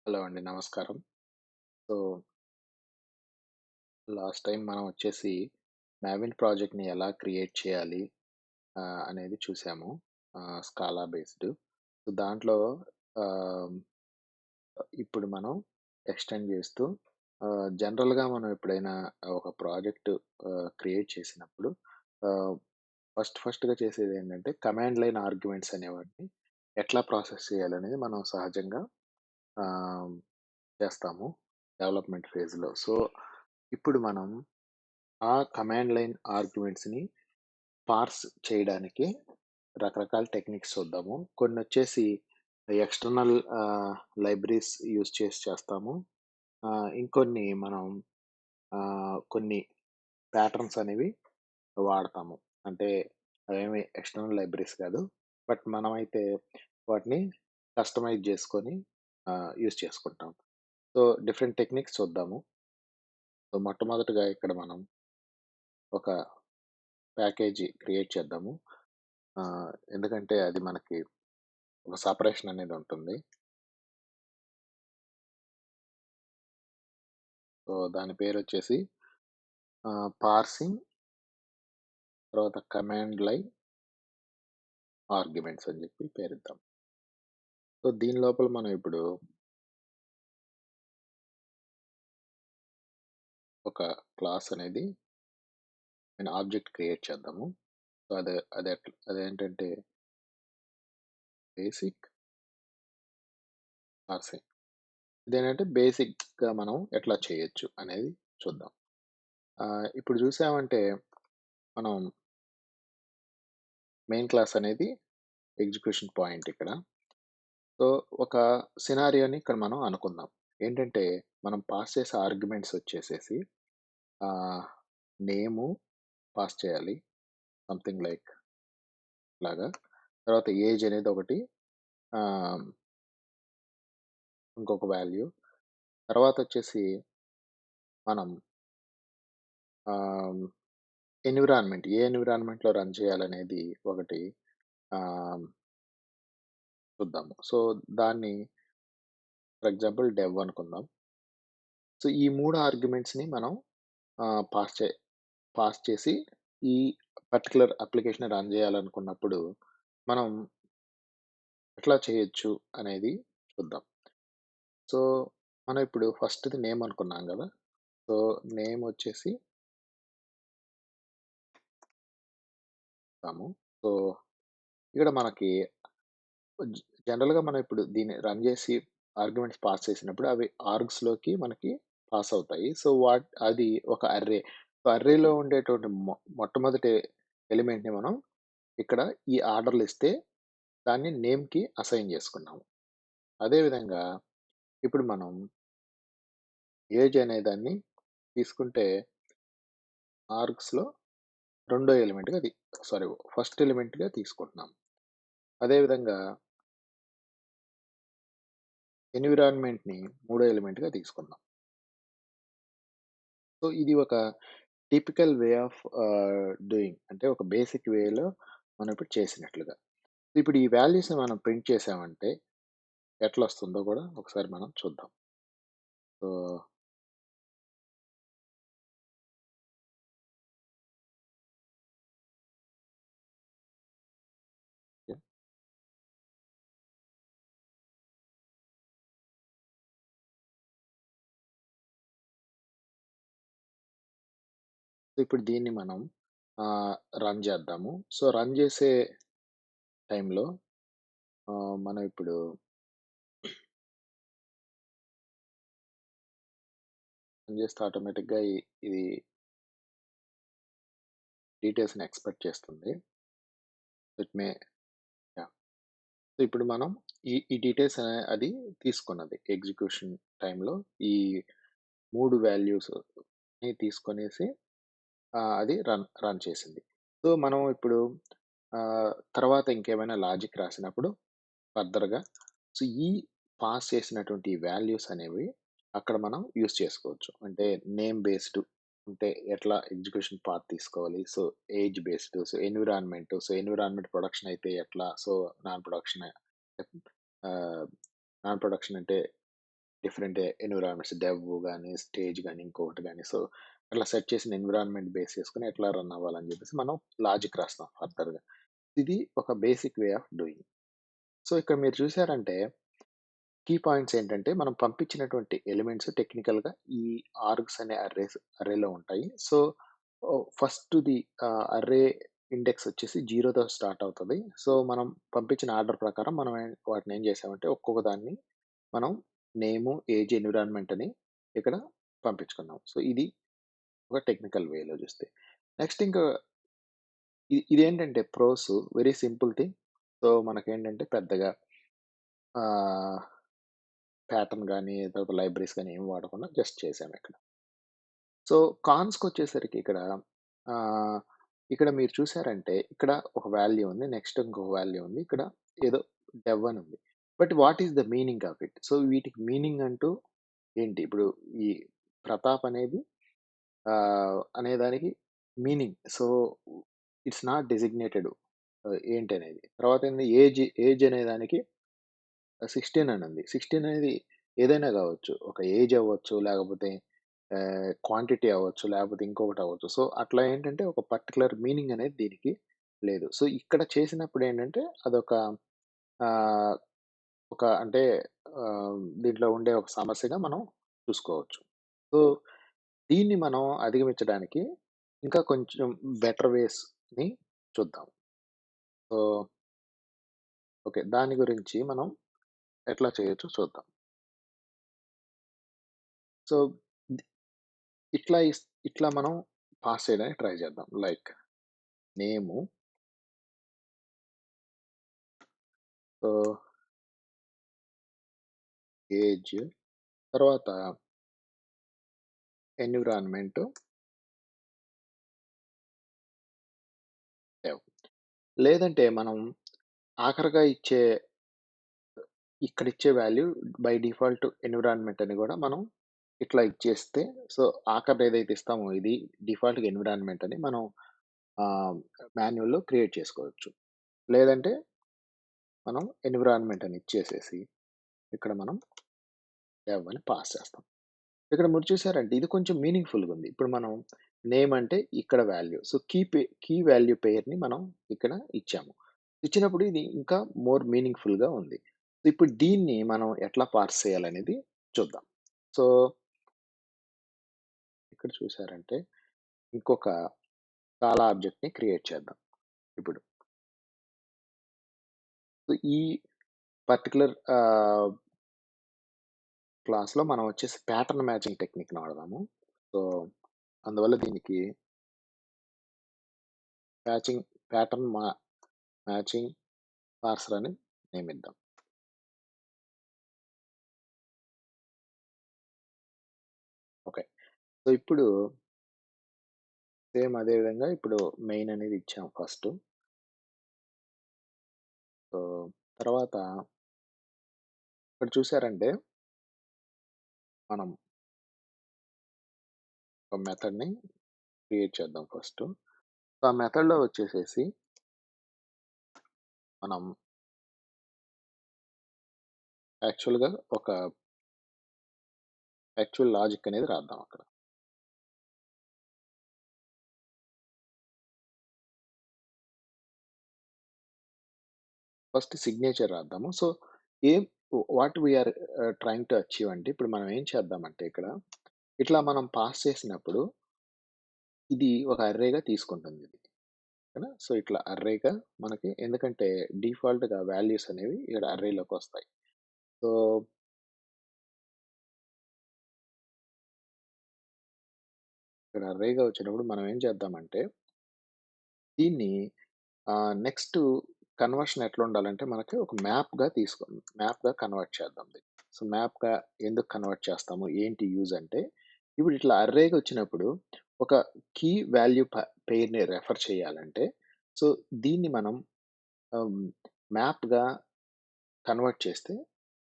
Hello అండి. నమస్కారం. So, last time మనం వచ్చేసి మావిన్ ప్రాజెక్ట్‌ని ఎలా క్రియేట్ చేయాలి అనేది చూసాము. Scallop based. సో, దాంట్లో ఆహ్, ఇప్పుడు మనం ఎక్స్‌టెండ్ చేస్తూ జనరల్‌గా మనం ఎప్పుడైనా ఒక ప్రాజెక్ట్ క్రియేట్ చేసినప్పుడు ఆహ్, ఫస్ట్‌గా చేసేదేంటంటే కమాండ్ లైన్ ఆర్గ్యుమెంట్స్ అనేవాటిని ఎట్లా ప్రాసెస్ చేయాలనేది మనం సహజంగా ఆహ్, చేస్తాము డెవలప్‌మెంట్ ఫేజ్‌లో. సో, ఇప్పుడు మనం ఆ కమాండ్ లైన్ ఆర్గ్యుమెంట్స్‌ని పార్స్ చేయడానికి రకరకాల టెక్నిక్స్ చూద్దాము. కొన్నొచ్చేసి ఎక్స్‌టర్నల్ లైబ్రరీస్ యూజ్ చేసి చేస్తాము. ఇంకొన్ని మనం కొన్ని ప్యాటర్న్స్ అనేవి వాడతాము. అంటే అవేమి ఎక్స్‌టర్నల్ లైబ్రరీస్ కాదు. బట్ మనమైతే వాటిని కస్టమైజ్ చేసుకొని యూజ్ చేసుకుంటాం. సో, డిఫరెంట్ టెక్నిక్స్ చూద్దాము. సో, మొట్టమొదటగా ఇక్కడ మనం ఒక ప్యాకేజీ క్రియేట్ చేద్దాము. ఎందుకంటే అది మనకి ఒక సెపరేషన్ అనేది ఉంటుంది. సో, దాని పేరొచ్చేసి పార్సింగ్ తర్వాత కమాండ్ లైన్ ఆర్గ్యుమెంట్స్ అని చెప్పి పేరిద్దాం. సో, దీని లోపల మనం ఇప్పుడు ఒక క్లాస్ అనేది ఆబ్జెక్ట్ క్రియేట్ చేద్దాము. సో, అదేంటంటే బేసిక్ పార్సింగ్. ఇదేంటంటే బేసిక్‌గా మనం ఎట్లా చేయొచ్చు అనేది చూద్దాం. ఇప్పుడు చూసామంటే మనం మెయిన్ క్లాస్ అనేది ఎగ్జిక్యూషన్ పాయింట్ ఇక్కడ. సో, ఒక సినారియోని ఇక్కడ మనం అనుకుందాం. ఏంటంటే, మనం పాస్ చేసే ఆర్గ్యుమెంట్స్ వచ్చేసేసి ఆహ్, నేము పాస్ చేయాలి. సంథింగ్ లైక్ ఇలాగా. తర్వాత ఏజ్ అనేది ఒకటి. ఆహ్, ఇంకొక వాల్యూ. తర్వాతొచ్చేసి మనం ఆహ్, ఏ ఎన్విరాన్మెంట్‌లో రన్ చేయాలనేది ఒకటి ఆహ్, చూద్దాము. సో, దాన్ని ఫర్ ఎగ్జాంపుల్ డెవ్ అనుకుందాం. సో, ఈ 3 ఆర్గ్యుమెంట్స్‌ని మనం ఆహ్, పాస్ చే పాస్ చేసి ఈ పర్టిక్యులర్ అప్లికేషన్ రన్ చేయాలనుకున్నప్పుడు మనం ఎట్లా చేయొచ్చు అనేది చూద్దాం. సో, మనం ఇప్పుడు ఫస్ట్‌ది నేమ్ అనుకున్నాం గదా! సో, నేమ్ వచ్చేసి ఇస్తాము. సో, ఇక్కడ మనకి జ జనరల్‌గా మనం ఇప్పుడు దీన్ని రన్ చేసి ఆర్గ్యుమెంట్స్ పాస్ చేసినప్పుడు అవి ఆర్గ్స్‌లోకి మనకి పాస్ అవుతాయి. సో, అది ఒక అర్రే. సో, అర్రేలో ఉండేటువంటి మొట్టమొదటి ఎలిమెంట్‌ని మనం ఇక్కడ ఈ ఆర్డర్‌లో ఇస్తే దాన్ని నేమ్‌కి అసైన్ చేసుకున్నాము. అదే విధంగా ఇప్పుడు మనం ఏజ్ అనే దాన్ని తీసుకుంటే ఆర్గ్స్‌లో రెండో ఎలిమెంట్‌గా సారీ ఫస్ట్ ఎలిమెంట్‌గా తీసుకుంటున్నాం. అదే విధంగా ఎన్విరాన్మెంట్‌ని మూడో ఎలిమెంట్‌గా తీసుకున్నాం. సో, ఇది ఒక టిపికల్ వే ఆఫ్ డూయింగ్ అంటే ఒక బేసిక్ వేలో మనం ఇప్పుడు చేసినట్లుగా. ఇప్పుడు ఈ వాల్యూస్‌ని మనం ప్రింట్ చేసామంటే ఎట్లొస్తుందో కూడా ఒకసారి మనం చూద్దాం. సో, ఇప్పుడు దీన్ని మనం ఆహ్, రన్ చేద్దాము. సో, రన్ చేసే టైంలో మనం ఇప్పుడు రన్ చేస్తే ఆటోమేటిక్‌గా ఇది డీటెయిల్స్‌ని ఎక్స్‌పెక్ట్ చేస్తుంది. It may yeah! సో, ఇప్పుడు మనం ఈ డీటెయిల్స్ అది తీసుకున్నది. ఎగ్జిక్యూషన్ టైమ్‌లో ఈ 3 వాల్యూస్‌ని తీసుకొనేసి అది రన్ చేసింది. సో, మనం ఇప్పుడు తర్వాత ఇంకేమైనా లాజిక్ రాసినప్పుడు ఫర్దర్‌గా సో, ఈ పాస్ చేసినటువంటి వాల్యూస్ అనేవి అక్కడ మనం యూజ్ చేసుకోవచ్చు. అంటే నేమ్ బేస్డ్ అంటే ఎట్లా ఎగ్జిక్యూషన్ పాత్ తీసుకోవాలి. So, age based environment production అయితే ఎట్లా? సో, నాన్ ప్రొడక్షన్ ఆహ్, నాన్ ప్రొడక్షన్ అంటే డిఫరెంట్ ఎన్విరాన్మెంట్స్ డెవ్ గాని, స్టేజ్ గాని, ఇంకొకటి గాని. సో, అట్లా సెట్ చేసిన ఎన్విరాన్మెంట్ బేస్ చేసుకొని ఎట్లా రన్ అవ్వాలని చెప్పేసి మనం లాజిక్ రాస్తాం ఫర్దర్‌గా. ఇది ఒక basic way of doing. So, ఇక్కడ మీరు చూసారంటే కీ పాయింట్స్ ఏంటంటే, మనం పంపించినటువంటి ఎలిమెంట్స్ టెక్నికల్‌గా ఈ ఆర్గ్స్ అనే అర్రేలో ఉంటాయి. సో, ఫస్ట్‌ది అర్రే ఇండెక్స్ వచ్చేసి 0తో స్టార్ట్ అవుతది. సో, మనం పంపించిన ఆర్డర్ ప్రకారం మనం వాటిని ఏం చేసామంటే, ఒక్కొక్క దాన్ని మనం నేము, ఏజ్, ఎన్విరాన్మెంట్ అని ఇక్కడ పంపించుకున్నాం. సో, ఇది ఒక టెక్నికల్ వేలో చూస్తే. నెక్స్ట్ ఇంకా ఇదేంటంటే pros very simple thing. So, మనకేంటంటే పెద్దగా ఆహ్ ప్యాటర్న్ గాని, తర్వాత లైబ్రరీస్ గాని ఏమి వాడకుండా జస్ట్ చేశామిక్కడ. సో, కాన్స్‌కొచ్చేసరికి ఆహ్, ఇక్కడ మీరు చూసారంటే ఇక్కడ ఒక వాల్యూ ఉంది. నెక్స్ట్ ఇంకొక వాల్యూ ఉంది. ఇక్కడ ఏదో డెవ్ అని ఉంది. But what is the meaning of it? So, వీటికి మీనింగ్ అంటూ ఏంటి? ఇప్పుడు ఈ ప్రతాప్ అనేది అనేదానికి meaning. So, it's not designated ఏంటనేది. తర్వాతేంది ఏజ్ అనే దానికి 16 అని ఉంది. 16 అనేది ఏదైనా గావచ్చు. ఒక ఏజ్ అవ్వచ్చు, లేకపోతే క్వాంటిటీ అవ్వచ్చు, లేకపోతే ఇంకొకటి అవ్వచ్చు. సో, అట్లా ఏంటంటే ఒక పర్టిక్యులర్ మీనింగ్ అనేది దీనికి లేదు. సో, ఇక్కడ చేసినప్పుడేంటంటే అదొక ఆహ్, ఒక అంటే దీంట్లో ఉండే ఒక సమస్యగా మనం చూసుకోవచ్చు. సో, దీన్ని మనం అధిగమించడానికి ఇంకా కొంచెం బెటర్ వేస్‌ని చూద్దాం. So, okay. దాని గురించి మనం ఎట్లా చేయొచ్చో చూద్దాం. సో, ది ఇట్లా ఇట్లా మనం పాస్ చేయడానికి ట్రై చేద్దాం. లైక్ నేము, సో, ఏజ్, తర్వాత ఎన్విరాన్మెంట్, డెవ్. లేదంటే మనం ఆఖరిగా ఇక్కడిచ్చే వాల్యూ బై డిఫాల్ట్ ఎన్విరాన్మెంట్ అని గూడా మనం ఇట్లా ఇచ్చేస్తే, సో, ఆఖరిది ఏదైతే ఇస్తామో ఇది డిఫాల్ట్‌గా ఎన్విరాన్మెంట్ అని మనం ఆహ్, మాన్యువల్‌లో క్రియేట్ చేసుకోవచ్చు. లేదంటే మనం ఎన్విరాన్మెంట్ అని ఇచ్చేసేసి ఇక్కడ మనం డెవ్ అని పాస్ చేస్తాం. ఇక్కడ మీరు చూసారంటే ఇది కొంచెం మీనింగ్‌ఫుల్‌గుంది. ఇప్పుడు మనం నేమ్ అంటే ఇక్కడ వాల్యూ. సో, కీ వాల్యూ పెయిర్‌ని మనం ఇక్కడ ఇచ్చాము. ఇచ్చినప్పుడు ఇది ఇంకా మోర్ మీనింగ్‌ఫుల్‌గా ఉంది. ఇప్పుడు దీన్ని మనం ఎట్లా పార్స్ చేయాలనేది చూద్దాం. సో, ఇక్కడ చూసారంటే ఇంకొక చాలా ఆబ్జెక్ట్‌ని క్రియేట్ చేద్దాం ఇప్పుడు. సో, ఈ పర్టిక్యులర్ క్లాస్‌లో మనం వచ్చేసి ప్యాటర్న్ మ్యాచింగ్ టెక్నిక్‌ని వాడదాము. సో, అందువల్ల దీనికి ప్యాచింగ్ ప్యాటర్న్ మ్యాచింగ్ పార్సర్ అని నేమ్ ఇద్దాం. ఓకే. సో, ఇప్పుడు సేమ్ అదే విధంగా ఇప్పుడు మెయిన్ అనేది ఇచ్చాం ఫస్టు. సో, తర్వాత ఇక్కడ చూసారంటే మనం ఒక మెథడ్‌ని క్రియేట్ చేద్దాం ఫస్టు. సో, ఆ మెథడ్‌లో వచ్చేసేసి మనం యాక్చువల్‌గా ఒక యాక్చువల్ లాజిక్ అనేది రాద్దాం అక్కడ. ఫస్ట్ సిగ్నేచర్ రాద్దాము. సో, ఏం what we are trying to achieve అంటే ఇప్పుడు మనం ఏం చేద్దామంటే ఇక్కడ ఇట్లా మనం పాస్ చేసినప్పుడు ఇది ఒక అర్రేగా తీసుకుంటుందిది. ఓకేనా? సో, ఇట్లా అర్రేగా మనకి ఎందుకంటే డిఫాల్ట్‌గా వాల్యూస్ అనేవి ఇక్కడ అర్రేలోకొస్తాయి. సో, ఇక్కడ అర్రేగా వచ్చినప్పుడు మనం ఏం చేద్దామంటే దీన్ని నెక్స్ట్ కన్వర్షన్ ఎట్లుండాలంటే మనకి ఒక మ్యాప్‌గా కన్వర్ట్ చేద్దాం దీన్ని. సో, మ్యాప్‌గా ఎందుకు కన్వర్ట్ చేస్తాము? ఏంటి యూజ్ అంటే, ఇప్పుడు ఇట్లా అర్రేగా వచ్చినప్పుడు ఒక కీ వాల్యూ పెయిర్‌ని రెఫర్ చేయాలంటే, సో, దీన్ని మనం ఆహ్, మ్యాప్‌గా కన్వర్ట్ చేస్తే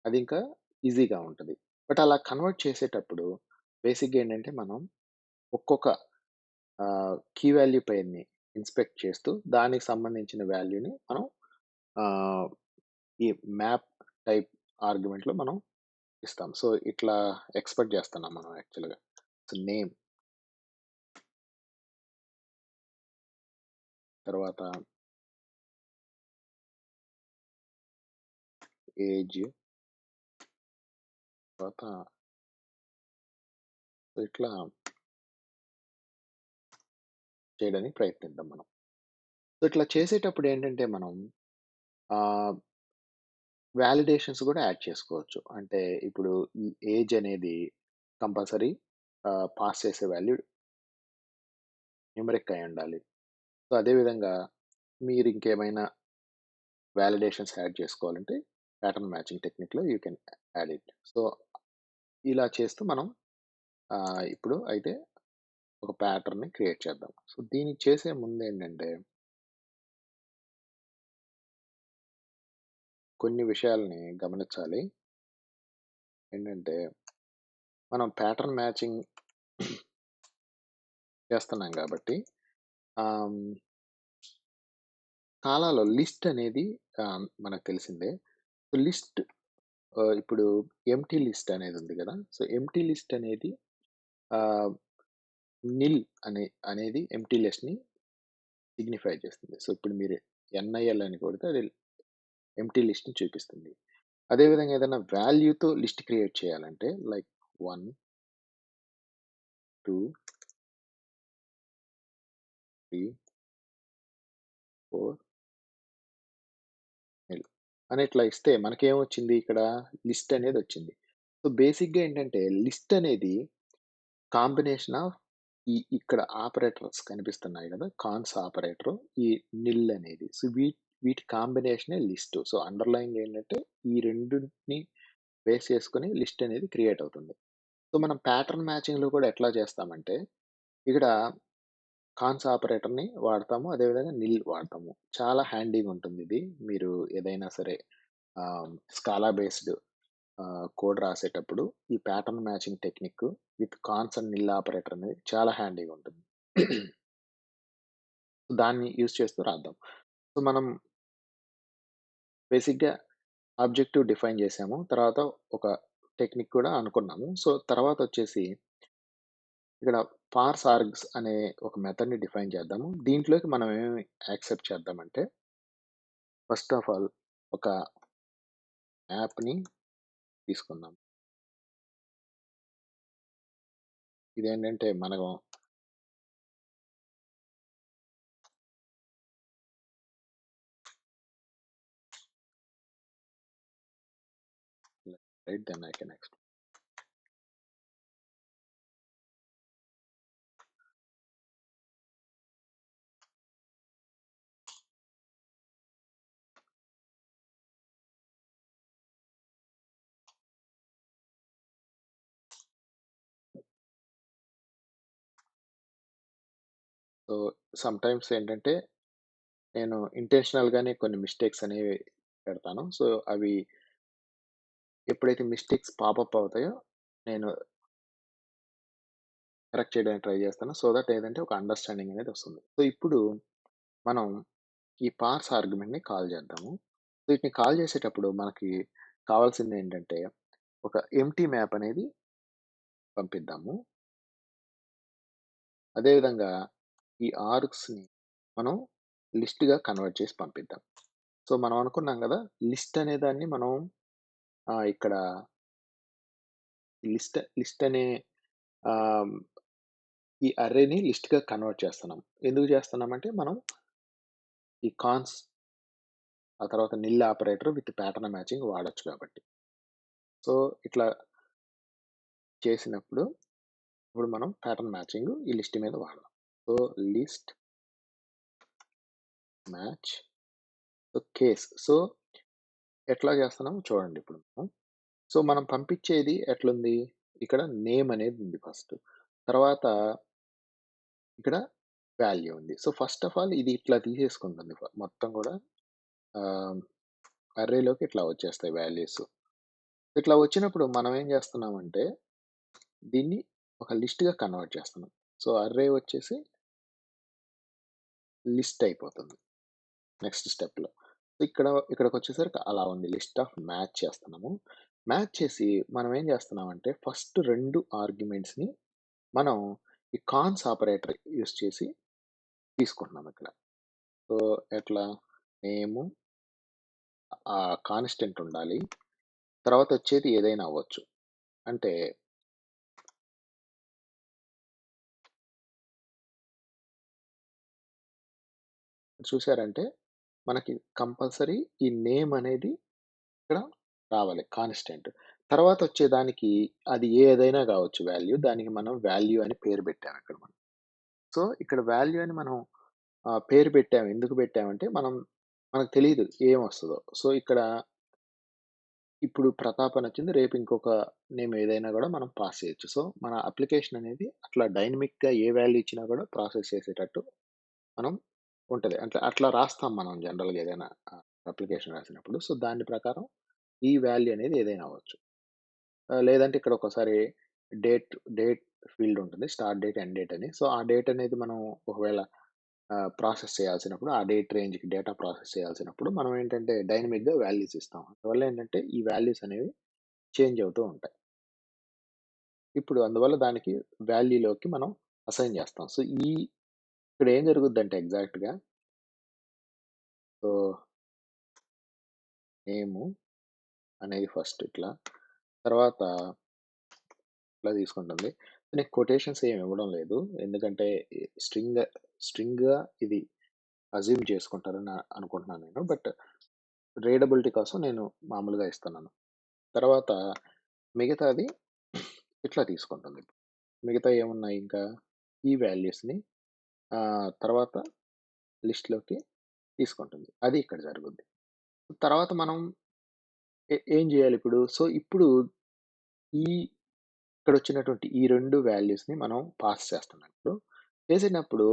అది ఇంకా ఈజీగా ఉంటది. బట్ అలా కన్వర్ట్ చేసేటప్పుడు బేసిక్‌గా ఏంటంటే మనం ఒక్కొక్క కీ వాల్యూ పెయిర్‌ని ఇన్స్పెక్ట్ చేస్తూ దానికి సంబంధించిన వాల్యూని మనం ఆహ్, ఈ మ్యాప్ టైప్ ఆర్గ్యుమెంట్‌లో మనం ఇస్తాం. సో, ఇట్లా ఎక్స్‌పెక్ట్ జేస్తున్నాం మనం యాక్చువల్‌గా. సో, నేమ్ తర్వాత ఏజ్ తర్వాత ఇట్లా చేయడానికి ప్రయత్నిద్దాం మనం. సో, ఇట్లా చేసేటప్పుడు ఏంటంటే మనం ఆహ్, వాలిడేషన్స్ గూడా యాడ్ చేసుకోవచ్చు. అంటే ఇప్పుడు ఈ ఏజ్ అనేది కంపల్సరీ పాస్ చేసే వాల్యూ న్యూమరిక్ అయ్యుండాలి. సో, అదే విధంగా మీరింకేమైనా వాలిడేషన్స్ యాడ్ చేసుకోవాలంటే ప్యాటర్న్ మ్యాచింగ్ టెక్నిక్‌లో you can add it. So, ఇలా చేస్తూ మనం ఇప్పుడు అయితే ఒక ప్యాటర్న్‌ని క్రియేట్ చేద్దాం. సో, దీన్ని చేసే ముందేంటంటే కొన్ని విషయాల్ని గమనించాలి. ఏంటంటే మనం ప్యాటర్న్ మ్యాచింగ్ చేస్తున్నాం గాబట్టి ఆహ్, హ్మ్, స్కాలాలో లిస్ట్ అనేది మనకు తెలిసిందే. సో, లిస్ట్ ఇప్పుడు ఎంప్టీ లిస్ట్ అనేదుంది గదా! సో, ఎంప్టీ లిస్ట్ అనేది ఆహ్, నిల్ అనేది ఎంప్టీ లిస్ట్‌ని సిగ్నిఫై చేస్తుంది. సో, ఇప్పుడు మీరు ఎన్ఐఎల్ అని కొడితే అది ఎంప్టీ లిస్ట్‌ని చూపిస్తుంది. అదే విధంగా ఏదైనా వాల్యూతో లిస్ట్ క్రియేట్ చేయాలంటే లైక్ 1, 2, 3, 4 నిల్ అని ఇట్లా ఇస్తే మనకేమొచ్చింది ఇక్కడ లిస్ట్ అనేదొచ్చింది. సో, బేసిక్‌గా ఏంటంటే లిస్ట్ అనేది కాంబినేషన్ ఆఫ్ ఇక్కడ ఆపరేటర్స్ కనిపిస్తున్నాయి గదా! కాన్స్ ఆపరేటరు, ఈ నిల్ అనేది. సో, వీటి కాంబినేషనే లిస్ట్. సో, అండర్‌లయింగ్ ఏంటంటే ఈ రెండిటిని బేస్ చేసుకొని లిస్ట్ అనేది క్రియేట్ అవుతుంది. సో, మనం ప్యాటర్న్ మ్యాచింగ్‌లో కూడా ఎట్లా చేస్తామంటే, ఇక్కడ కాన్స్ ఆపరేటర్‌ని వాడతాము. అదేవిధంగా నిల్ వాడతాము. చాలా హ్యాండీగుంటుందిది. మీరు ఏదైనా సరే స్కాలా బేస్డ్ కోడ్ రాసేటప్పుడు ఈ pattern matching technique with cons and nil operator అనేది చాలా హ్యాండీగా ఉంటుంది. దాన్ని యూజ్ చేస్తూ రాద్దాం. సో, మనం బేసిక్‌గా ఆబ్జెక్టివ్ డిఫైన్ చేసాము. తర్వాత ఒక టెక్నిక్ కూడా అనుకున్నాము. సో, తర్వాతొచ్చేసి ఇక్కడ పార్స్ ఆర్గ్స్ అనే ఒక మెథడ్‌ని డిఫైన్ చేద్దాము. దీంట్లోకి మనం ఏమేమి యాక్సెప్ట్ చేద్దామంటే, ఫస్ట్ ఆఫ్ ఆల్ ఒక యాప్‌ని తీసుకుందాం. ఇదేంటంటే మనం right then I can explain. So, sometimes ఏంటంటే నేను ఇంటెన్షనల్‌గానే కొన్ని మిస్టేక్స్ అనేవి పెడతాను. సో, అవి ఎప్పుడైతే మిస్టేక్స్ పాపప్ అవుతాయో, నేను కరెక్ట్ చేయడానికి ట్రై చేస్తాను. సో థట్ ఏదంటే ఒక అండర్‌స్టాండింగ్ అనేది వస్తుంది. సో, ఇప్పుడు మనం ఈ పార్స్ ఆర్గ్యుమెంట్‌ని కాల్ చేద్దాము. వీటిని కాల్ చేసేటప్పుడు మనకి కావాల్సిందేంటంటే, ఒక ఎంప్టీ మ్యాప్ అనేది పంపిద్దాము. అదే విధంగా ఈ ఆర్గ్స్‌ని మనం లిస్ట్‌గా కన్వర్ట్ చేసి పంపిద్దాం. సో, మనం అనుకున్నాం గదా! లిస్ట్ అనే దాన్ని మనం ఇక్కడ లిస్ట్ అనే ఆహ్, ఈ అర్రేని లిస్ట్‌గా కన్వర్ట్ చేస్తున్నాం. ఎందుకు చేస్తున్నామంటే మనం ఈ కాన్స్, ఆ తర్వాత నిల్ ఆపరేటర్ విత్ ప్యాటర్న్ మ్యాచింగ్ వాడొచ్చు కాబట్టి. సో, ఇట్లా చేసినప్పుడు ఇప్పుడు మనం ప్యాటర్న్ మ్యాచింగ్ ఈ లిస్ట్ మీద వాడదాం. So, list match case. So, ఎట్లా చేస్తున్నామో చూడండి ఇప్పుడు మనం. సో, మనం పంపించేది ఎట్లుంది? ఇక్కడ నేమ్ అనేది ఉంది ఫస్ట్. తర్వాత ఇక్కడ వాల్యూ ఉంది. సో, ఫస్ట్ ఆఫ్ ఆల్ ఇది ఇట్లా తీసేసుకుంటుంది మొత్తం గూడా ఆహ్, అర్రేలోకి ఇట్లా వచ్చేస్తాయి వాల్యూస్. ఇట్లా వచ్చినప్పుడు మనం ఏం చేస్తున్నామంటే, దీన్ని ఒక లిస్ట్‌గా కన్వర్ట్ చేస్తున్నాం. సో, అర్రే వచ్చేసి లిస్ట్ అయిపోతుంది నెక్స్ట్ స్టెప్‌లో. ఇక్కడికొచ్చేసరికి అలా ఉంది. లిస్ట్ ఆఫ్ మ్యాచ్ చేస్తున్నాము. మ్యాచ్ చేసి మనం ఏం చేస్తున్నామంటే ఫస్ట్ 2 ఆర్గ్యుమెంట్స్‌ని మనం ఈ కాన్స్ ఆపరేటర్ యూజ్ చేసి తీసుకుంటున్నాం ఇక్కడ. సో, ఎట్లా నేము కాన్స్టెంట్ ఉండాలి. తర్వాత వచ్చేది ఏదైనా అవ్వచ్చు. అంటే చూసారంటే మనకి కంపల్సరీ ఈ నేమ్ అనేది ఇక్కడ రావాలి కాన్స్టెంట్. తర్వాత వచ్చేదానికి అది ఏదైనా కావచ్చు వాల్యూ. దానికి మనం వాల్యూ అని పేరు పెట్టాము ఇక్కడ మనం. సో, ఇక్కడ వాల్యూ అని మనం పేరు పెట్టాము. ఎందుకు పెట్టామంటే మనకు తెలీదు ఏమొస్తదో. సో, ఇక్కడ ఇప్పుడు ప్రతాప్ అనొచ్చింది. రేపు ఇంకొక నేమ్ ఏదైనా గూడా మనం పాస్ చేయొచ్చు. సో, మన అప్లికేషన్ అనేది అట్లా డైనమిక్‌గా ఏ వాల్యూ ఇచ్చినా గూడా ప్రాసెస్ చేసేటట్టు మనం ఉంటది. అట్లా రాస్తాం మనం జనరల్‌గా ఏదైనా అప్లికేషన్ రాసినప్పుడు. సో, దాని ప్రకారం ఈ వాల్యూ అనేది ఏదైనా అవ్వచ్చు. లేదంటే ఇక్కడ ఒక్కోసారి డేట్ డేట్ ఫీల్డ్ ఉంటుంది. స్టార్ట్ డేట్, ఎండ్ డేట్ అని. సో, ఆ డేట్ అనేది మనం ఒకవేళ ప్రాసెస్ చేయాల్సినప్పుడు, ఆ డేట్ రేంజ్‌కి డేటా ప్రాసెస్ చేయాల్సినప్పుడు మనం ఏంటంటే డైనమిక్‌గా వాల్యూస్ ఇస్తాం. అందువల్ల ఏంటంటే ఈ వాల్యూస్ అనేవి చేంజ్ అవుతూ ఉంటాయి. ఇప్పుడు అందువల్ల దానికి వాల్యూలోకి మనం అసైన్ చేస్తాం. సో, ఇక్కడ ఏం జరుగుద్దంటే ఎగ్జాక్ట్‌గా సో, నేము అనేది ఫస్ట్ ఇట్లా, తర్వాత ఇట్లా తీసుకుంటుంది. నేను కొటేషన్స్ ఏమి ఇవ్వడం లేదు. ఎందుకంటే స్ట్రింగ్ స్ట్రింగ్‌గా ఇది అస్యూమ్ చేసుకుంటారని అనుకుంటున్నాను నేను. బట్ రీడబిలిటీ కోసం నేను మామూలుగా ఇస్తున్నాను. తర్వాత మిగతాది ఇట్లా తీసుకుంటుంది. మిగతాయి ఏమున్నాయి ఇంకా ఈ వాల్యూస్‌ని తర్వాత లిస్ట్‌లోకి తీసుకుంటుంది. అది ఇక్కడ జరుగుద్ది. తర్వాత మనం ఏం జేయాలిప్పుడు? సో, ఇప్పుడు ఈ ఇక్కడొచ్చినటువంటి ఈ 2 వాల్యూస్‌ని మనం పాస్ చేస్తున్నాం ఇప్పుడు. చేసినప్పుడు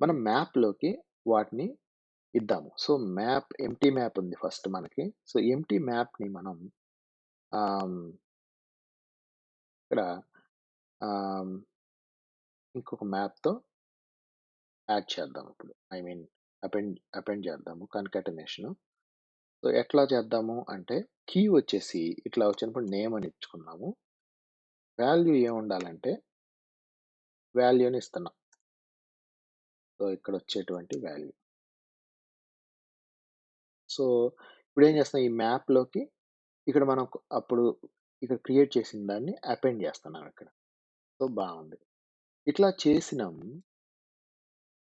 మనం మ్యాప్‌లోకి వాటిని ఇద్దాము. సో, ఎంప్టీ మ్యాప్ ఉంది ఫస్ట్ మనకి. సో, ఎంప్టీ మ్యాప్‌ని మనం ఆహ్, ఇక్కడ ఆహ్, ఇంకొక మ్యాప్‌తో యాడ్ చేద్దాం ఇప్పుడు. ఐ మీన్ అపెండ్ చేద్దాము కాన్కాటనేషను. సో, ఎట్లా చేద్దాము అంటే కీ వచ్చేసి ఇట్లా వచ్చినప్పుడు నేమ్ అని ఇచ్చుకున్నాము. వాల్యూ ఏముండాలంటే వాల్యూని ఇస్తున్నాం. So, ఇక్కడొచ్చేటువంటి value. సో, ఇప్పుడేం చేస్తున్నాం ఈ మ్యాప్‌లోకి ఇక్కడ మనం అప్పుడు ఇక్కడ క్రియేట్ చేసిన దాన్ని అపెండ్ చేస్తున్నాం ఇక్కడ. సో, బావుంది. ఇట్లా చేసినాం.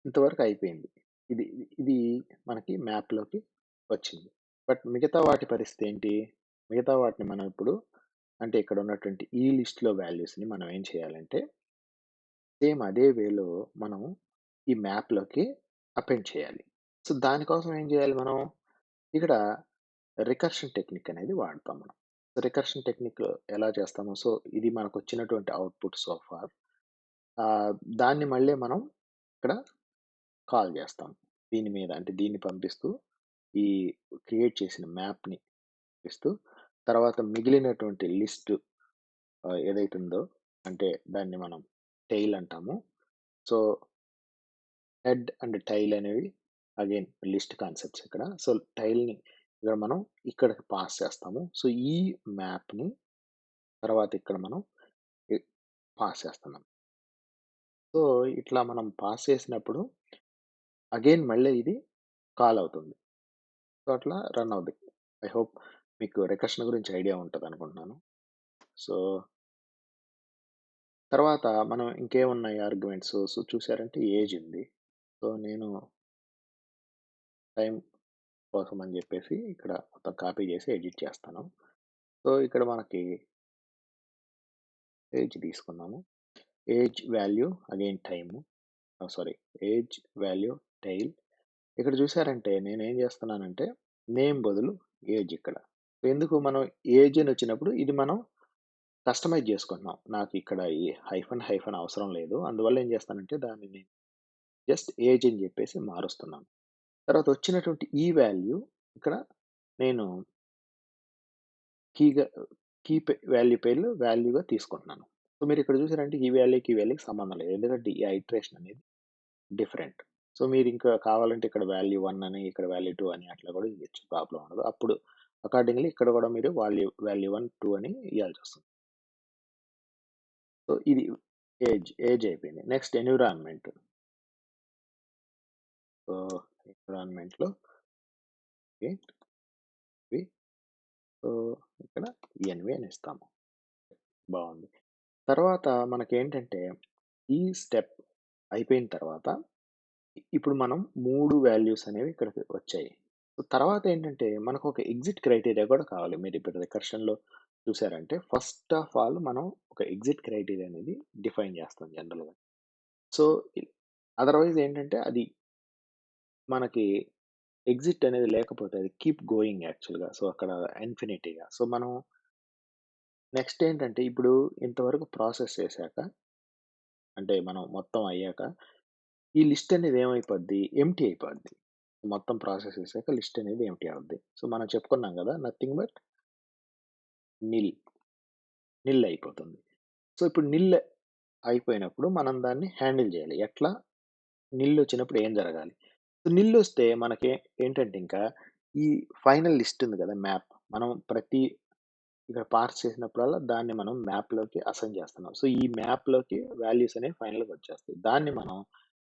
ఇంతవరకు అయిపోయింది. ఇది ఇది మనకి మ్యాప్‌లోకి వచ్చింది. బట్ మిగతా వాటి పరిస్థితి ఏంటి? మిగతా వాటిని మనం ఇప్పుడు అంటే ఇక్కడ ఉన్నటువంటి ఈ లిస్ట్‌లో వాల్యూస్‌ని మనం ఏం చేయాలంటే సేమ్ అదే వేలో మనం ఈ మ్యాప్‌లోకి అపెండ్ చేయాలి. సో, దానికోసం ఏం చేయాలి మనం? ఇక్కడ రికర్షన్ టెక్నిక్ అనేది వాడతాం మనం. రికర్షన్ టెక్నిక్ ఎలా చేస్తాము? సో, ఇది మనకొచ్చినటువంటి అవుట్‌పుట్ సో ఫార్. ఆహ్, దాన్ని మళ్ళీ మనం ఇక్కడ కాల్ చేస్తాం. దీని మీద అంటే దీన్ని పంపిస్తూ ఈ క్రియేట్ చేసిన మ్యాప్‌ని ఇస్తూ తర్వాత మిగిలినటువంటి లిస్ట్ ఏదైతే ఉందో అంటే దాన్ని మనం టెయిల్ అంటాము. సో, హెడ్ అండ్ టైల్ అనేవి అగైన్ లిస్ట్ కాన్సెప్ట్స్ ఇక్కడ. సో, టైల్‌ని ఇక్కడ మనం ఇక్కడికి పాస్ చేస్తాము. సో, ఈ మ్యాప్‌ని తర్వాత ఇక్కడ మనం ఇ పాస్ చేస్తున్నాం. సో, ఇట్లా మనం పాస్ చేసినప్పుడు అగైన్ మళ్ళీ ఇది కాల్ అవుతుంది. సో, అట్లా రన్ అవుద్ది. ఐ హోప్ మీకు రికర్షన్ గురించి ఐడియా ఉంటదనుకుంటున్నాను. సో, తర్వాత మనం ఇంకేమున్నాయి ఆర్గ్యుమెంట్స్ సో, చూసారంటే ఏజ్ ఉంది. సో, నేను టైమ్ కోసం అని జెప్పేసి ఇక్కడ మొత్తం కాపీ చేసి ఎడిట్ చేస్తాను. సో, ఇక్కడ మనకి ఏజ్ తీసుకున్నాము. Age value again time. Sorry age value tail. ఇక్కడ చూసారంటే నేనేం చేస్తున్నానంటే నేమ్ బదులు ఏజ్ ఇక్కడ. ఎందుకు మనం ఏజ్ అని వచ్చినప్పుడు ఇది మనం కస్టమైజ్ చేసుకుంటున్నాం. నాకు ఇక్కడ ఈ హైఫన్ అవసరం లేదు. అందువల్ల ఏం చేస్తానంటే దానిని జస్ట్ ఏజ్ అని చెప్పేసి మారుస్తున్నాను. తర్వాత వచ్చినటువంటి ఈ వాల్యూ ఇక్కడ నేను కీగా వాల్యూ పేర్లు వాల్యూగా తీసుకుంటున్నాను. సో, మీరు ఇక్కడ చూసారంటే ఈ వాల్యూకి సంబంధం లేదు. ఎందుకంటే ఈ ఐటరేషన్ అనేది డిఫరెంట్. సో, మీరింకా కావాలంటే ఇక్కడ వాల్యూ 1 అని, ఇక్కడ వాల్యూ 2 అని అట్లా కూడా ఇయ్యొచ్చు. ప్రాబ్లమ్ ఉండదు. అప్పుడు అకార్డింగ్‌లీ ఇక్కడ గూడా మీరు వాల్యూ 1, 2 అని ఇయ్యాల్సొస్తుంది. సో, ఇది ఏజ్ అయిపోయింది. Next environment. సో, ఎన్విరాన్మెంట్‌లో ఓకే. ఇవి సో, ఇక్కడ ఈఎన్‌వి అని ఇస్తాము. బావుంది. తర్వాత మనకేంటంటే, ఈ స్టెప్ అయిపోయిన తర్వాత ఇప్పుడు మనం 3 వాల్యూస్ అనేవి ఇక్కడికి వచ్చాయి. సో, తర్వాతేంటంటే మనకొక ఎగ్జిట్ క్రైటీరియా గూడా కావాలి. మీరిప్పుడు రికర్షన్‌లో చూసారంటే ఫస్ట్ ఆఫ్ ఆల్ మనం ఒక ఎగ్జిట్ క్రైటీరియా అనేది డిఫైన్ జేస్తాం జనరల్‌గా. సో, ఇ అదర్‌వైజ్ ఏంటంటే అది మనకి ఎగ్జిట్ అనేది లేకపోతే అది కీప్ గోయింగ్ యాక్చువల్‌గా. సో, అక్కడ ఇన్ఫినిటీగా. సో, మనం నెక్స్ట్ ఏంటంటే ఇప్పుడు ఇంతవరకు ప్రాసెస్ చేశాక అంటే మనం మొత్తం అయ్యాక ఈ లిస్ట్ అనేది ఏమైపోద్ది? ఎంప్టీ అయిపోద్ది. మొత్తం ప్రాసెస్ చేసాక లిస్ట్ అనేది ఎంప్టీ అవుద్ది. సో, మనం చెప్పుకున్నాం గదా! నథింగ్ బట్ నిల్. నిల్ అయిపోతుంది. సో, ఇప్పుడు నిల్ అయిపోయినప్పుడు మనం దాన్ని హ్యాండిల్ జేయాలి. ఎట్లా? నిల్ వచ్చినప్పుడు ఏం జరగాలి? సో, నిల్లొస్తే మనకి ఏంటంటే ఇంకా ఈ ఫైనల్ లిస్ట్ ఉంది గదా! మ్యాప్. మనం ప్రతి ఇక్కడ పార్స్ చేసినప్పుడల్లా దాన్ని మనం మ్యాప్‌లోకి అసైన్ చేస్తున్నాం. సో, ఈ మ్యాప్‌లోకి వాల్యూస్ అనేవి ఫైనల్‌గా వచ్చేస్తాయి. దాన్ని మనం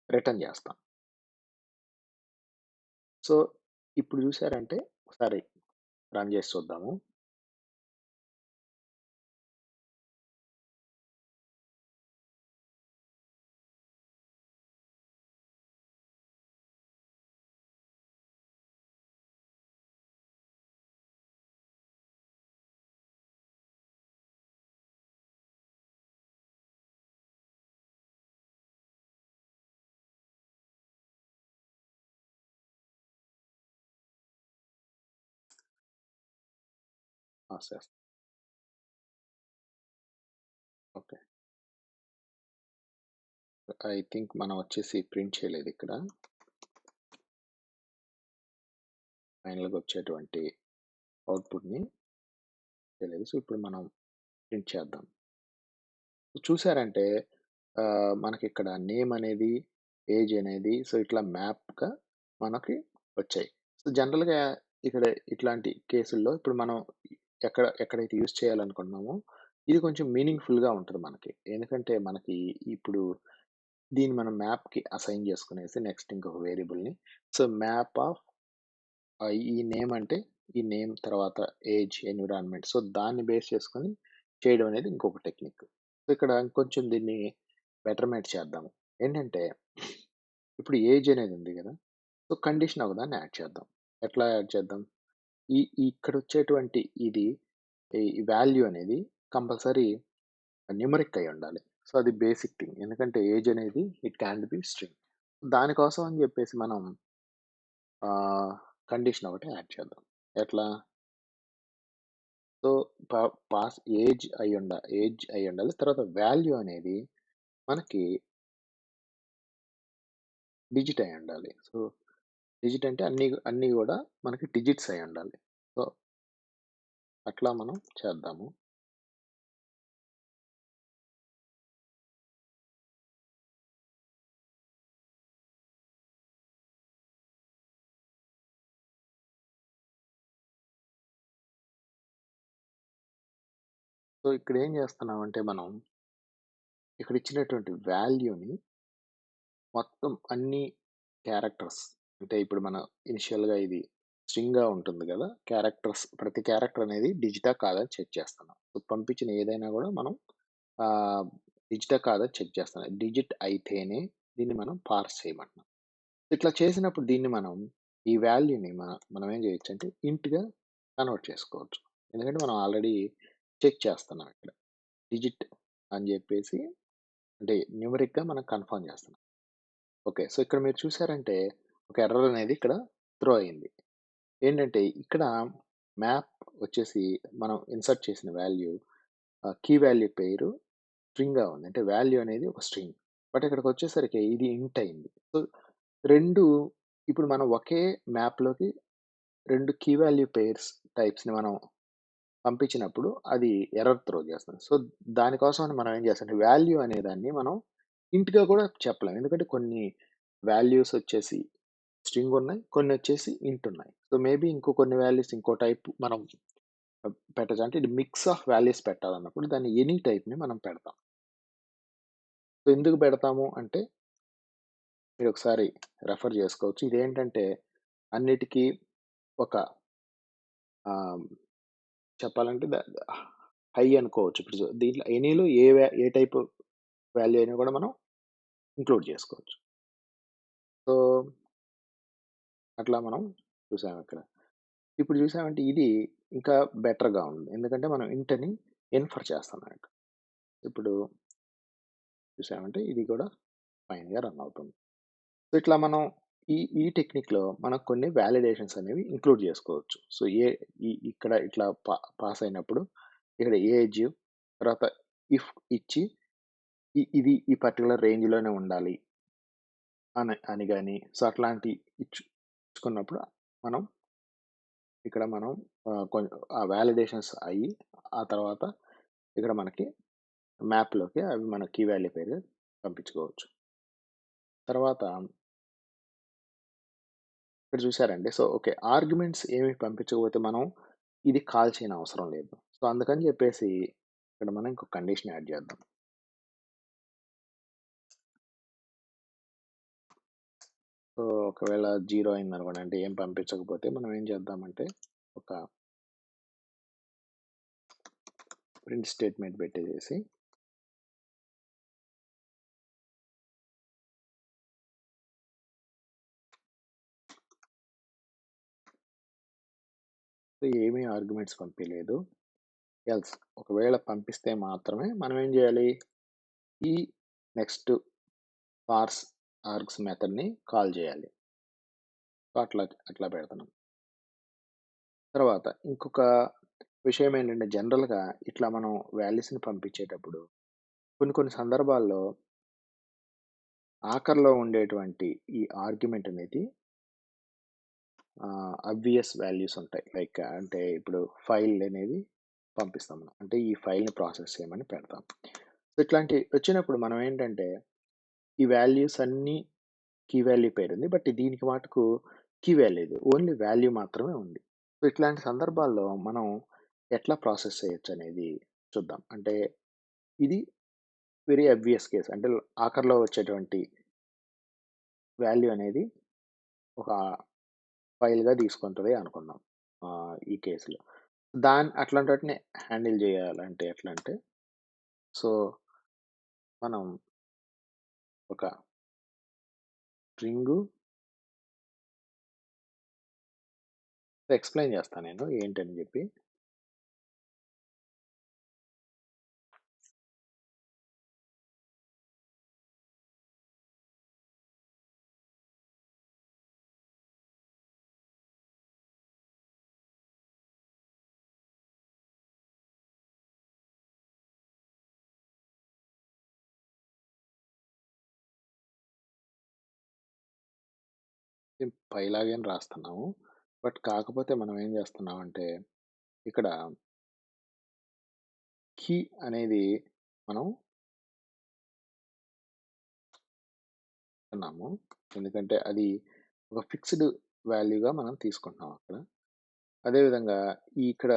రిటర్న్ జేస్తాం. సో, ఇప్పుడు జూసారంటే ఒకసారి రన్ జేసి చూద్దాము. చేస్తా. ఓకే. ఐ థింక్ మనం వచ్చేసి ప్రింట్ చేయలేదిక్కడ. ఫైనల్‌గా వచ్చేటువంటి అవుట్‌పుట్‌ని చేయలేదు. సో, ఇప్పుడు మనం ప్రింట్ చేద్దాం. చూసారంటే మనకిక్కడ నేమ్ అనేది, ఏజ్ అనేది సో, ఇట్లా మ్యాప్‌గా మనకి వచ్చాయి. సో, జనరల్‌గా ఇక్కడ ఇట్లాంటి కేసుల్లో ఇప్పుడు మనం ఎక్కడైతే యూజ్ చేయాలనుకుంటున్నామో, ఇది కొంచెం మీనింగ్‌ఫుల్‌గా ఉంటది మనకి. ఎందుకంటే మనకి ఇప్పుడు దీన్ని మనం మ్యాప్‌కి అసైన్ చేసుకునేసి నెక్స్ట్ ఇంకొక వేరియబుల్‌ని సో, మ్యాప్ ఆఫ్ ఈ నేమ్ అంటే, ఈ నేమ్ తర్వాత ఏజ్, ఎన్విరాన్మెంట్. సో, దాన్ని బేస్ చేసుకొని చేయడం అనేది ఇంకొక టెక్నిక్. సో, ఇక్కడ ఇంకొంచెం దీన్ని బెటర్‌మెంట్ చేద్దాము. ఏంటంటే, ఇప్పుడు ఏజ్ అనేది ఉంది గదా! సో, కండిషన్ ఒకదాన్ని యాడ్ చేద్దాం. ఎట్లా యాడ్ చేద్దాం? ఈ ఇక్కడొచ్చేటువంటి ఇది ఈ వాల్యూ అనేది కంపల్సరీ న్యూమరిక్ అయ్యుండాలి. సో, అది బేసిక్ థింగ్. ఎందుకంటే ఏజ్ అనేది ఇట్ క్యాన్ బి స్ట్రింగ్. దానికోసం అని జెప్పేసి మనం ఆహ్, కండిషన్ ఒకటి యాడ్ చేద్దాం. ఎట్లా? సో, ప పాస్ ఏజ్ అయ్యుండాలి. తర్వాత వాల్యూ అనేది మనకి డిజిట్ అయ్యుండాలి. సో, డిజిట్ అంటే అన్నీ గూడా మనకి డిజిట్స్ అయ్యుండాలి. సో, అట్లా మనం చేద్దాము. సో, ఇక్కడేం జేస్తున్నామంటే మనం ఇక్కడిచ్చినటువంటి వాల్యూని మొత్తం అన్ని క్యారెక్టర్స్ అంటే ఇప్పుడు మన ఇనిషియల్‌గా ఇది స్ట్రింగ్‌గా ఉంటుంది గదా! ప్రతి క్యారెక్టర్ అనేది డిజిటా కాదా అని చెక్ చేస్తున్నాం. సో, పంపించిన ఏదైనా గూడా మనం ఆహ్, డిజిటా కాదా చెక్ చేస్తున్నాం. డిజిట్ అయితేనే దీన్ని మనం పార్స్ చేయమంటున్నాం. ఇట్లా చేసినప్పుడు దీన్ని మనం ఈ వాల్యూని మనం ఏం చేయొచ్చంటే ఇంట్‌గా కన్వర్ట్ చేసుకోవచ్చు. ఎందుకంటే మనం ఆల్రెడీ చెక్ చేస్తున్నాం ఇక్కడ. డిజిట్ అని జెప్పేసి అంటే న్యూమరిక్‌గా మనం కన్ఫర్మ్ చేస్తున్నాం. ఓకే. సో, ఇక్కడ మీరు చూసారంటే ఒక ఎర్రర్ అనేది ఇక్కడ త్రో అయింది. ఏంటంటే ఇక్కడ మ్యాప్ వచ్చేసి మనం ఇన్సర్ట్ చేసిన వాల్యూ కీ వాల్యూ పేరు స్ట్రింగ్‌గా ఉంది. అంటే వాల్యూ అనేది ఒక స్ట్రింగ్. బట్ ఇక్కడికొచ్చేసరికి ఇది ఇంట్ అయింది. సో, 2 ఇప్పుడు మనం ఒకే మ్యాప్‌లోకి 2 కీ వాల్యూ పెయిర్స్ టైప్స్‌ని మనం పంపించినప్పుడు అది ఎర్రర్ త్రో చేస్తుంది. సో, దానికోసమని మనం ఏం చేస్తామంటే వాల్యూ అనేదాన్ని మనం ఇంట్‌గా కూడా చెప్పలేం. ఎందుకంటే కొన్ని వాల్యూస్ వచ్చేసి స్ట్రింగ్ ఉన్నాయి. కొన్నొచ్చేసి ఇంట్ ఉన్నాయి. సో, మేబీ ఇంకో కొన్ని వాల్యూస్ ఇంకో టైప్ మనం పెట్టొచ్చు. అంటే ఇది మిక్స్ ఆఫ్ వాల్యూస్ పెట్టాలన్నప్పుడు దాన్ని ఎనీ టైప్‌ని మనం పెడతాం. సో, ఎందుకు పెడతాము అంటే మీరొకసారి రెఫర్ జేసుకోవచ్చు. ఇదేంటంటే అన్నిటికి ఒక ఆహ్, చెప్పాలంటే హై అనుకోవచ్చు. ఇప్పుడు దీంట్లో ఎనీలో ఏ టైప్ వాల్యూ అయినా గూడా మనం ఇంక్లూడ్ జేసుకోవచ్చు. సో, అట్లా మనం చూసామిక్కడ. ఇప్పుడు చూసామంటే ఇది ఇంకా బెటర్‌గా ఉంది. ఎందుకంటే మనం ఇంటని ఇన్ఫర్ చేస్తున్నాం. ఇప్పుడు చూసామంటే ఇది కూడా ఫైన్‌గా రన్ అవుతుంది. సో, ఇట్లా మనం ఈ టెక్నిక్‌లో మనం కొన్ని వాలిడేషన్స్ అనేవి ఇంక్లూడ్ చేసుకోవచ్చు. సో, ఇక్కడ ఇట్లా పాస్ అయినప్పుడు ఇక్కడ ఏజ్ తర్వాత ఇఫ్ ఇచ్చి ఇది ఈ పర్టిక్యులర్ రేంజ్‌లోనే ఉండాలి అని గాని సో, అట్లాంటి ఇచ్చుకున్నప్పుడు మనం ఇక్కడ మనం ఆ వాలిడేషన్స్ అయ్యి ఆ తర్వాత ఇక్కడ మనకి మ్యాప్‌లోకి అవి మన కీ వాల్యూ పేరు పంపించుకోవచ్చు. తర్వాత ఇక్కడ చూసారండి. So, okay. ఆర్గ్యుమెంట్స్ ఏమి పంపించకపోతే మనం ఇది కాల్ చేయనవసరం లేదు. సో, అందుకని చెప్పేసి ఇక్కడ మనం ఇంకో కండిషన్ యాడ్ చేద్దాం. సో, ఒకవేళ 0 అయిందనుకోండి. అంటే ఏం పంపించకపోతే మనం ఏం చేద్దామంటే ఒక ప్రింట్ స్టేట్‌మెంట్ పెట్టేసేసి ఏమీ ఆర్గ్యుమెంట్స్ పంపియలేదు. ఎల్స్ ఒకవేళ పంపిస్తే మాత్రమే మనం ఏం చేయాలి? ఈ నెక్స్ట్ పార్స్ ఆర్గ్స్ మెథడ్‌ని కాల్ చేయాలి. సో, అట్లా పెడుతున్నాం. తర్వాత ఇంకొక విషయం ఏంటంటే జనరల్‌గా ఇట్లా మనం వాల్యూస్‌ని పంపించేటప్పుడు కొన్ని కొన్ని సందర్భాల్లో ఆఖరిలో ఉండేటువంటి ఈ ఆర్గ్యుమెంట్ అనేది అబ్వియస్ వాల్యూస్ ఉంటాయి. లైక్ అంటే ఇప్పుడు ఫైల్ అనేది పంపిస్తాం మనం. అంటే ఈ ఫైల్‌ని ప్రాసెస్ చేయమని పెడతాం. సో, ఇట్లాంటివి వచ్చినప్పుడు మనం ఏంటంటే ఈ వాల్యూస్ అన్నీ కీ వాల్యూ పేరుంది. బట్ దీనికి మటుకు కీ వాల్యూ లేదు. ఓన్లీ వాల్యూ మాత్రమే ఉంది. సో, ఇట్లాంటి సందర్భాల్లో మనం ఎట్లా ప్రాసెస్ చేయొచ్చనేది చూద్దాం. అంటే ఇది వెరీ అబ్వియస్ కేస్. అంటే ఆఖరిలో వచ్చేటువంటి వాల్యూ అనేది ఒక ఫైల్‌గా తీసుకుంటది అనుకుందాం. ఈ కేస్‌లో. అట్లాంటి వాటిని హ్యాండిల్ చేయాలంటే ఎట్లా అంటే, సో, మనం ఒక స్ట్రింగు ఎక్స్‌ప్లెయిన్ చేస్తా నేను ఏంటని చెప్పి. పైలాగే రాస్తున్నాము. బట్ కాకపోతే మనం ఏం చేస్తున్నామంటే, ఇక్కడ కీ అనేది మనం అన్నాము. ఎందుకంటే అది ఒక ఫిక్స్‌డ్ వాల్యూగా మనం తీసుకుంటున్నాం అక్కడ. అదే విధంగా ఇక్కడ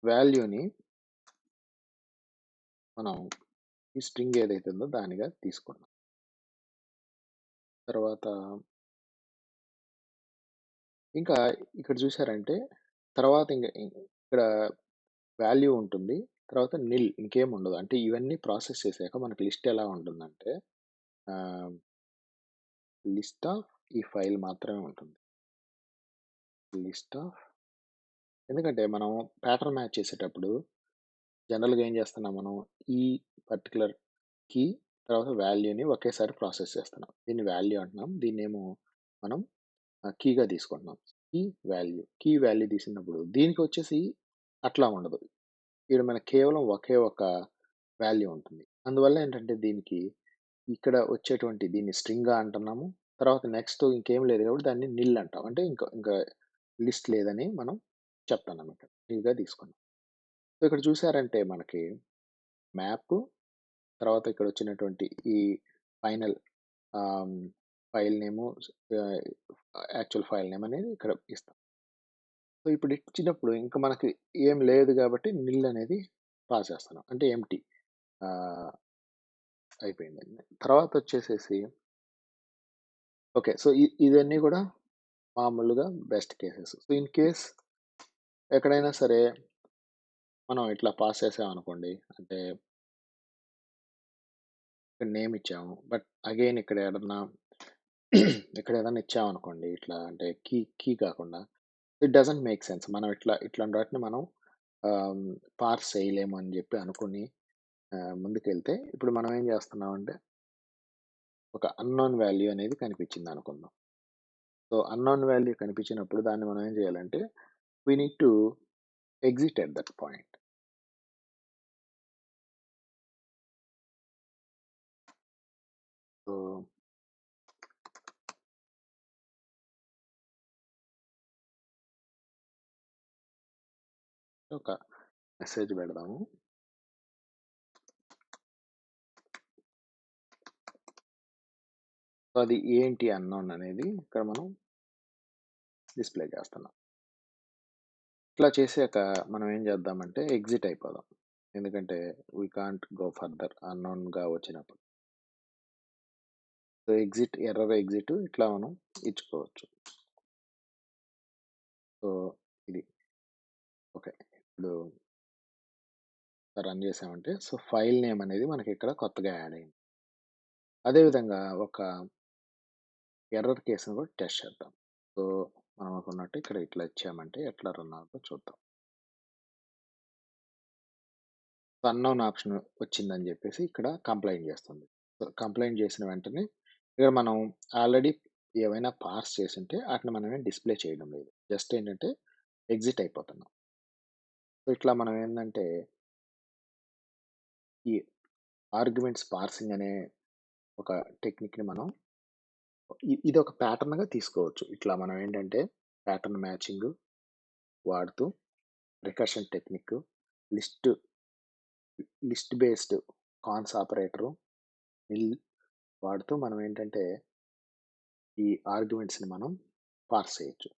వాల్యూని మనం ఈ స్ట్రింగ్ ఏదైతే ఉందో దానిగా తీసుకున్నాం. తర్వాత ఇంకా ఇక్కడ చూసారంటే తర్వాత ఇక్కడ వాల్యూ ఉంటుంది. తర్వాత నిల్ ఇంకేముండదు. అంటే ఇవన్నీ ప్రాసెస్ చేసాక మనకి లిస్ట్ ఎలా ఉంటుందంటే ఆహ్, లిస్ట్ ఆఫ్ ఈ ఫైల్ మాత్రమే ఉంటుంది. లిస్ట్ ఆఫ్ ఎందుకంటే మనం ప్యాటర్న్ మ్యాచ్ చేసేటప్పుడు జనరల్‌గా ఏం చేస్తున్నాం మనం ఈ పర్టిక్యులర్ కీ తర్వాత వాల్యూని ఒకేసారి ప్రాసెస్ చేస్తున్నాం. దీన్ని వాల్యూ అంటున్నాం. దీన్నేమో మనం కీగా తీసుకుంటున్నాం. కీ వాల్యూ తీసినప్పుడు దీనికొచ్చేసి అట్లా ఉండదు. ఈడ మనకు కేవలం ఒకే ఒక వాల్యూ ఉంటుంది. అందువల్ల ఏంటంటే దీనికి ఇక్కడ వచ్చేటువంటి దీన్ని స్ట్రింగా అంటున్నాము. తర్వాత నెక్స్ట్ ఇంకేం లేదు కాబట్టి దాన్ని నిల్ అంటాం. అంటే ఇంకా లిస్ట్ లేదని మనం చెప్తున్నాం ఇక్కడ. నిల్‌గా తీసుకున్నాం. సో, ఇక్కడ చూసారంటే మనకి మ్యాప్ తర్వాత ఇక్కడ వచ్చినటువంటి ఈ ఫైనల్ ఆహ్, ఫైల్ నేము ఆహ్, యాక్చువల్ ఫైల్ నేమ్ అనేది ఇక్కడ ఇస్తాం. సో, ఇప్పుడు ఇచ్చినప్పుడు ఇంక మనకి ఏం లేదు గాబట్టి నిల్ అనేది పాస్ చేస్తున్నాం. అంటే ఎంప్టీ ఆహ్, అయిపోయిందండి. తర్వాతొచ్చేసేసి ఓకే. సో, ఇవన్నీ గూడా మామూలుగా best cases. So, in case ఎక్కడైనా సరే మనం ఇట్లా పాస్ చేసామనుకోండి. అంటే ఇక్కడ నేమ్ ఇచ్చాము. బట్ అగైన్ ఇక్కడ ఏడన్నా ఇక్కడ ఏదన్నా ఇచ్చామనుకోండి. ఇట్లా అంటే కీ కాకుండా ఇట్ డజంట్ మేక్ సెన్స్. మనం ఇట్లాంటి వాటిని మనం ఆహ్, పార్స్ చేయలేము అని జెప్పి అనుకుని ముందుకెళ్తే ఇప్పుడు మనం ఏం చేస్తున్నామంటే ఒక అన్‌నోన్ వాల్యూ అనేది కనిపించిందనుకుందాం. సో, అన్‌నోన్ వాల్యూ కనిపించినప్పుడు దాన్ని మనం ఏం చేయాలంటే we need to exit at that point. So, ఒక మెసేజ్ పెడదాము. సో, అది ఏంటి అన్‌నోన్ అనేది ఇక్కడ మనం డిస్‌ప్లే చేస్తున్నాం. ఇట్లా చేసాక మనం ఏం చేద్దామంటే ఎగ్జిట్ అయిపోదాం. ఎందుకంటే వి కాంట్ గో ఫర్దర్ అన్‌నోన్‌గా వచ్చినప్పుడు. సో, ఎర్రర్ ఎగ్జిట్ ఇట్లా మనం ఇచ్చుకోవచ్చు. సో, ఇది ఓకే. ఇప్పుడు రన్ చేసామంటే సో, ఫైల్ నేమ్ అనేది మనకి ఇక్కడ కొత్తగా యాడ్ అయింది. అదే విధంగా ఒక ఎర్రర్ కేస్‌ని కూడా టెస్ట్ చేద్దాం. సో, మనం అనుకున్నట్టు ఇక్కడ ఇట్లా ఇచ్చామంటే ఎట్లా రన్ అవుద్దో చూద్దాం. అన్‌నోన్ ఆప్షన్ వచ్చిందని జెప్పేసి ఇక్కడ కంప్లెయింట్ జేస్తుంది. సో, కంప్లెయింట్ జేసిన వెంటనే ఇక్కడ మనం ఆల్రెడీ ఏవైనా పార్స్ చేసుంటే ఆటిని మనమేం డిస్‌ప్లే చేయడం లేదు. జస్ట్ ఏంటంటే ఎగ్జిట్ అయిపోతున్నాం. సో, ఇట్లా మనం ఏందంటే ఈ ఆర్గ్యుమెంట్స్ పార్సింగ్ అనే ఒక టెక్నిక్‌ని మనం ఇదొక ప్యాటర్న్‌గా తీసుకోవచ్చు. ఇట్లా మనం ఏంటంటే ప్యాటర్న్ మ్యాచింగ్ వాడుతూ recursion technique, list list based cons operator, nil వాడుతూ మనం ఏంటంటే ఈ ఆర్గ్యుమెంట్స్‌ని మనం పార్స్ చేయొచ్చు.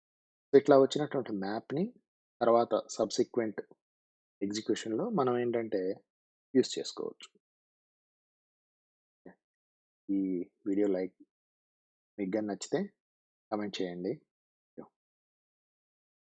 ఇట్లా వచ్చినటువంటి మ్యాప్‌ని తర్వాత సబ్సిక్వెంట్ ఎగ్జిక్యూషన్‌లో మనం ఏంటంటే యూజ్ చేసుకోవచ్చు. ఈ వీడియో మీకు గాని నచ్చితే కామెంట్ చేయండి.